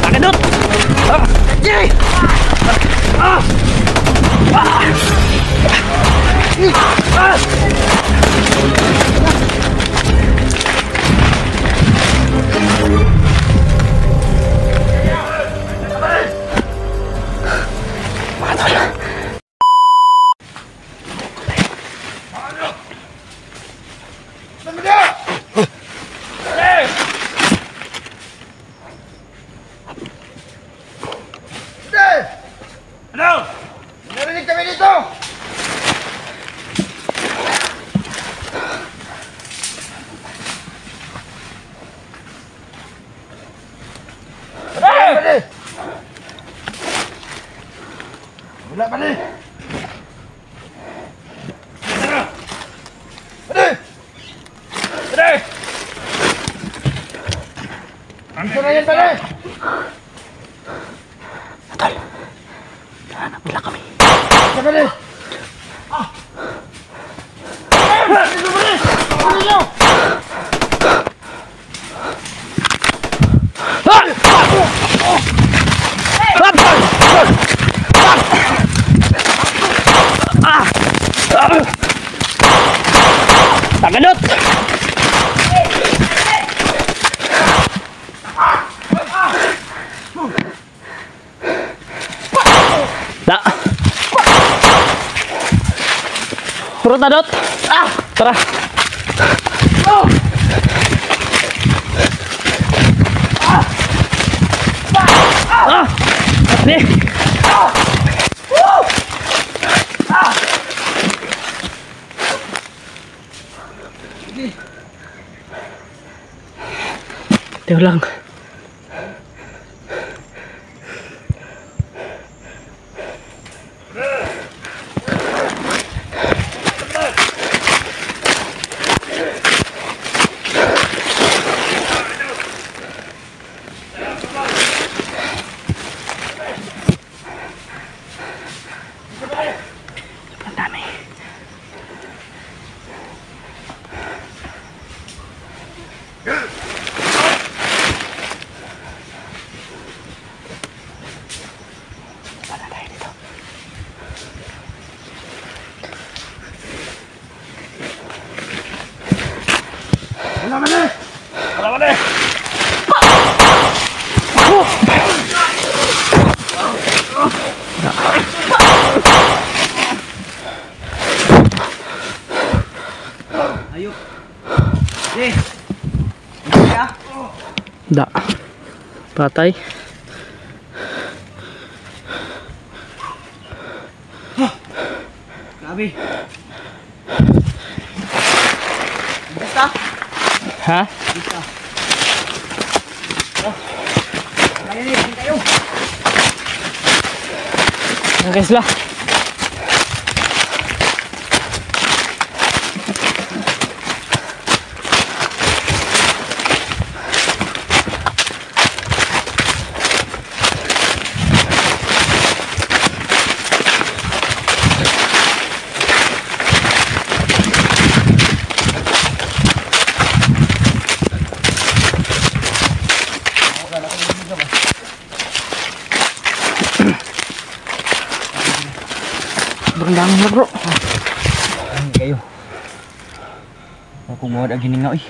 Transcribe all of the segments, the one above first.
Pakedot. Wala pa rin! Pare! Ano na yan, pare? Tol, nahanap nila kami. Ano, pare? Dito, pare! Ano nyo? Pakedot. Da. Turut na, Dot. Tara. Nih. Dia ulang. Wala pa rin! Wala pa rin! Ayo. Eh. Ya. Da. Patay. Grabe. Basta. Ha? Basta. Oh. Ayan, kayo. Okay sila. Berendam na, bro. Ay, kayo. Ako mo ada giningaw eh.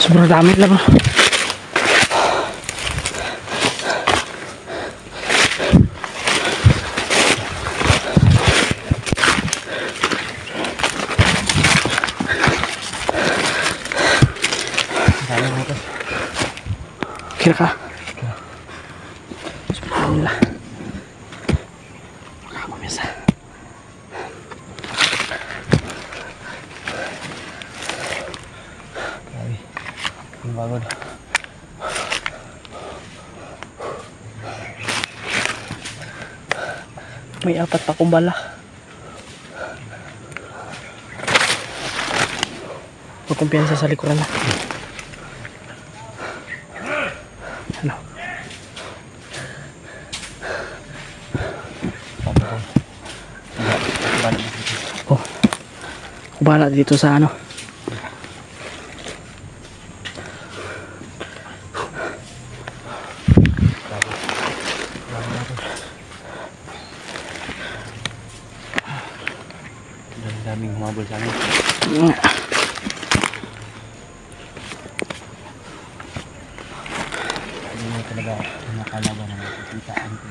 Sobrang dami na, bro. sa amin mga tol. Kira ka. Bismillah. Makamamisa. Grabe. Yung bagod. May 4 pa akong bala. Huwag kumpiyansa sa likuran na. Ano? Oh. Ako bahala dito sa ano. Daming humabol sa amin. Hindi mo talaga nakalaban ng kakitaan ko.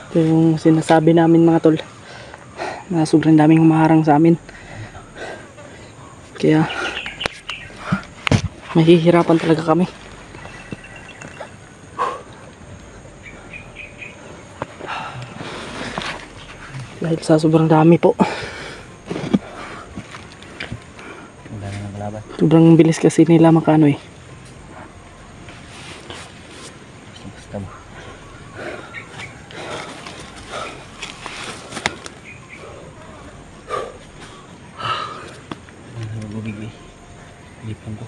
Ito yung sinasabi namin mga tol, na sobrang daming humaharang sa amin. Kaya mahihirapan talaga kami. Dahil sa sobrang dami po. Ang dami ng kalaban. Sobrang bilis kasi nila makano eh. Basta mo. Ang bubig eh. Lipon ko.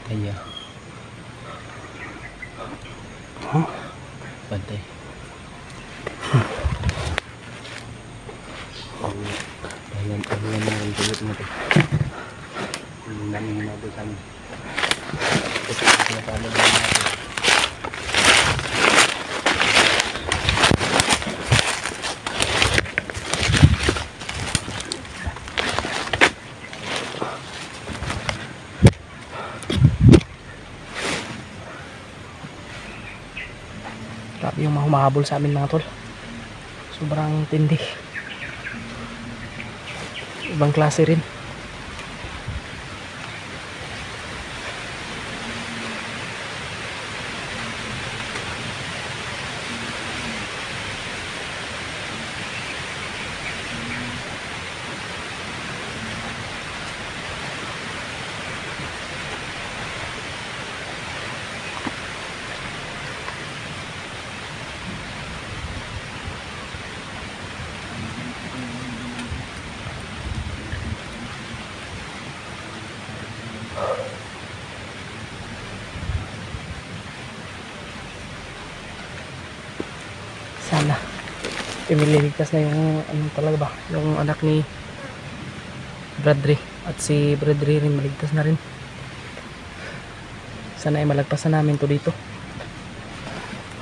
Kaya. Huh? Bantay. Dahilan na ang tulot mo ito. Ang daming humabol sa amin. Ito ang sinapalad namin natin. Grabe yung mga humahabol sa amin mga tol. Sobrang tindi. Ibang klase rin. Sana imililigtas na yung ano talaga ba, yung anak ni Bradley, at si Bradley rin maligtas na rin. Sana ay malagpasan namin to dito.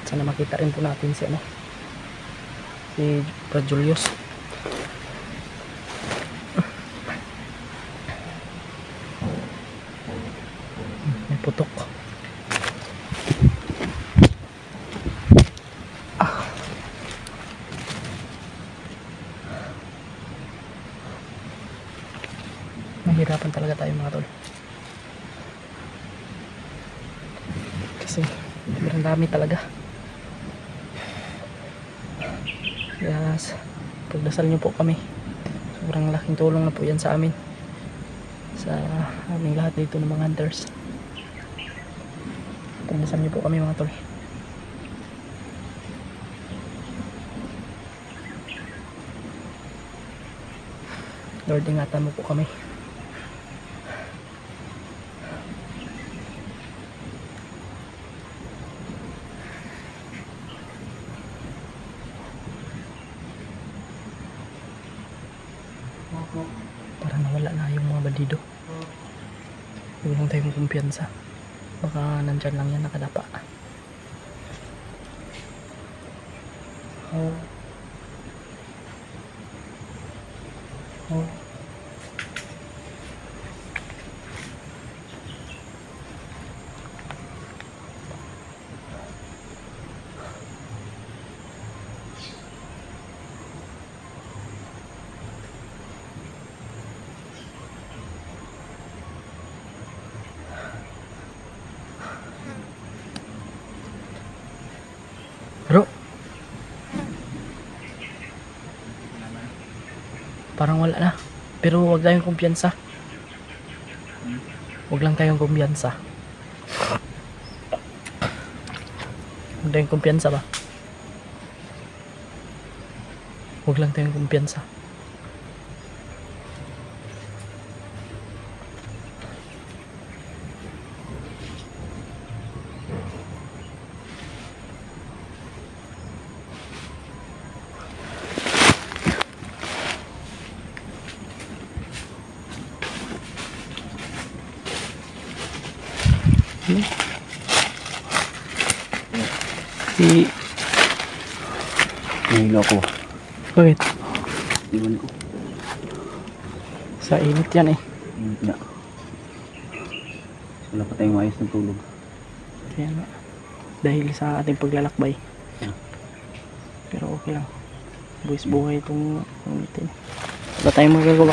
Sana makita rin po natin si ano, si Brad Julius. May putok. Mahirapan talaga tayo mga tol. Kasi sobrang dami talaga. Yes, pagdasal nyo po kami. Sobrang laking tulong na po yan sa amin. Sa aming lahat dito ng mga hunters. Pagdasal nyo po kami mga tol. Lord, ingatan mo po kami. Para nawala na yung mga bandido. Huwag lang tayong kumpiyansa. Baka nandyan lang yan nakadapa. Bro, parang wala na. Pero wag tayong kumpiyansa. Wag lang tayong kumpiyansa. Wag tayong kumpiyansa ba? Wag lang tayong kumpiyansa. Si... Nahilo ako. Bakit? Iwan ko. Sa init yan eh. Init nga. Wala pa tayong maayos ng tulog. Kaya nga. Dahil sa ating paglalakbay. Yeah. Pero okay lang. Buwis buhay itong umitin. Wala tayong magagawa.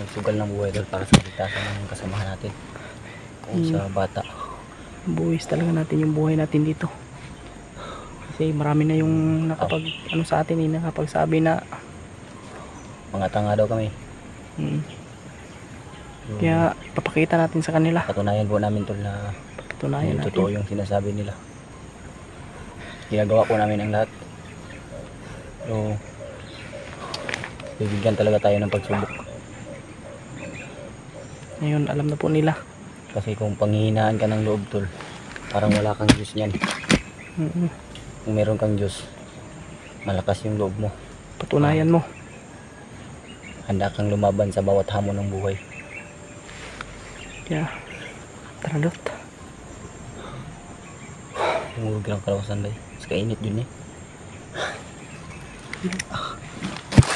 Nagsugal ng buhay doon para sa ligtasan ng kasamahan natin. Kung sa bata. Buwis talaga natin yung buhay natin dito. Kasi marami na yung nakapag ano sa atin eh, nakapagsabi na mga tanga daw kami. Kaya papakita natin sa kanila. Patunayan po namin tol na Patunayan natin. totoo yung sinasabi nila. Ginagawa po namin ang lahat. So bibigyan talaga tayo ng pagsubok. Ngayon alam na po nila. Kasi kung panghihinaan ka ng loob tol, parang wala kang Diyos niyan. Kung meron kang Diyos, malakas yung loob mo. Patunayan mo. Handa kang lumaban sa bawat hamon ng buhay. Kaya tara Lot. Tumulog lang kalawasan day. Mas kainit dun eh.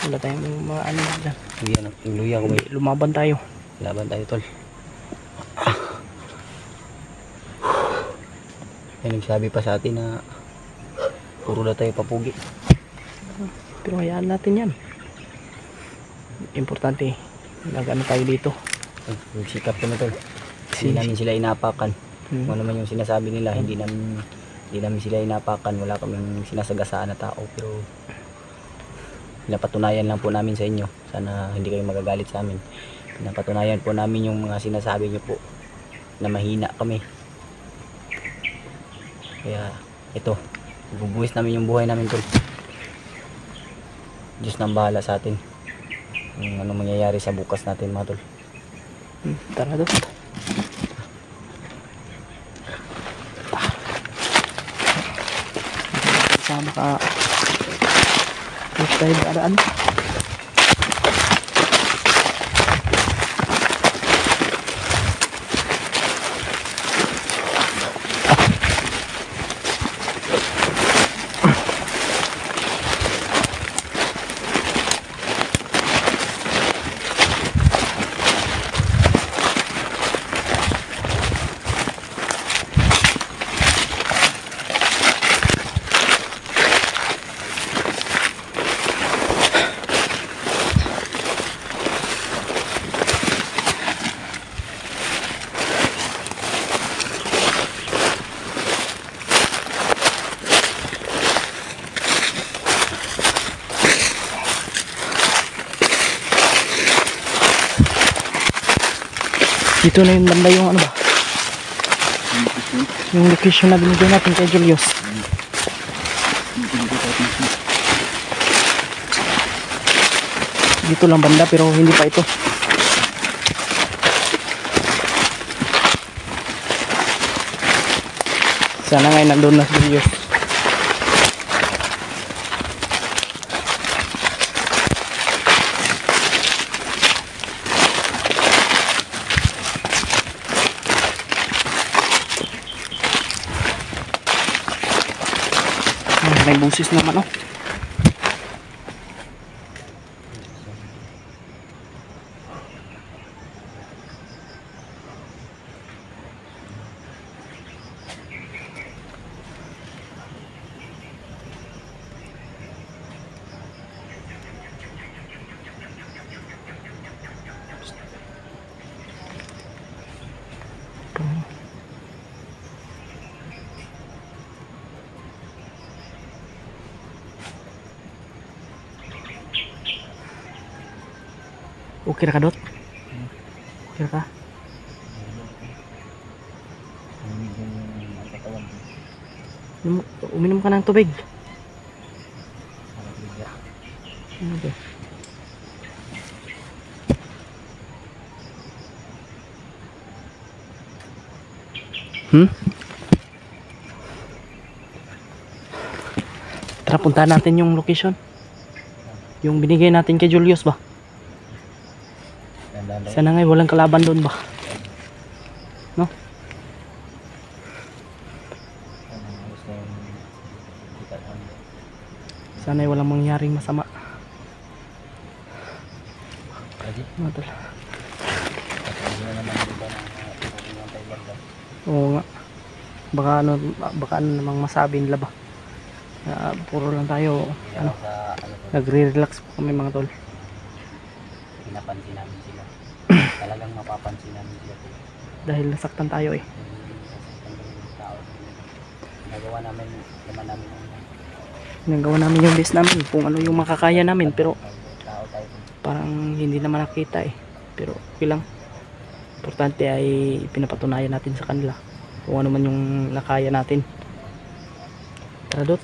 Wala tayong mga ano dyan. Hindi yan, yung luya ko may Lumaban tayo. laban tayo tol. May nagsabi pa sa atin na puro na tayo papugi. Pero hayaan natin yan. Importante, nag-ano tayo dito. Magsikap kami tol. Hindi namin sila inapakan. Kung ano man yung sinasabi nila, hindi namin sila inapakan. Wala kaming sinasagasaan na tao. Pero pinapatunayan lang po namin sa inyo. Sana hindi kayo magagalit sa amin. Pinapatunayan po namin yung mga sinasabi nyo po na mahina kami. Kaya ito, bubuwis namin yung buhay namin tol. Diyos nang bahala sa atin kung ano mangyayari sa bukas natin mga tol. Tara Lot. Sama ka. Huwag tayo daraan. Dito na yung banda yung ano ba? Yung location na binigay natin kay Julius. Dito lang banda pero hindi pa ito. Sana ngayon nandun na si Julius. May busis naman oh. Okay ra ka, Dot? Okay ra ka? Uminom ka ng tubig. Okay. Tara, puntahan natin yung location. Yung binigay natin kay Julius ba? Sana nga walang kalaban doon ba? No? Sana walang mangyaring masama. Mga tol. Oo nga. Baka ano namang masabi nila ba? Puro lang tayo ano, nagre-relax po kami mga tol. Pinapansin namin sila. Talagang mapapansin namin sila. Dahil nasaktan tayo eh. Nagawa namin yung best namin kung ano yung makakaya namin, pero tao tayo. parang hindi naman nakita eh. Pero okay lang. Importante ay pinapatunayan natin sa kanila kung ano man yung nakaya natin. Tara, Dot.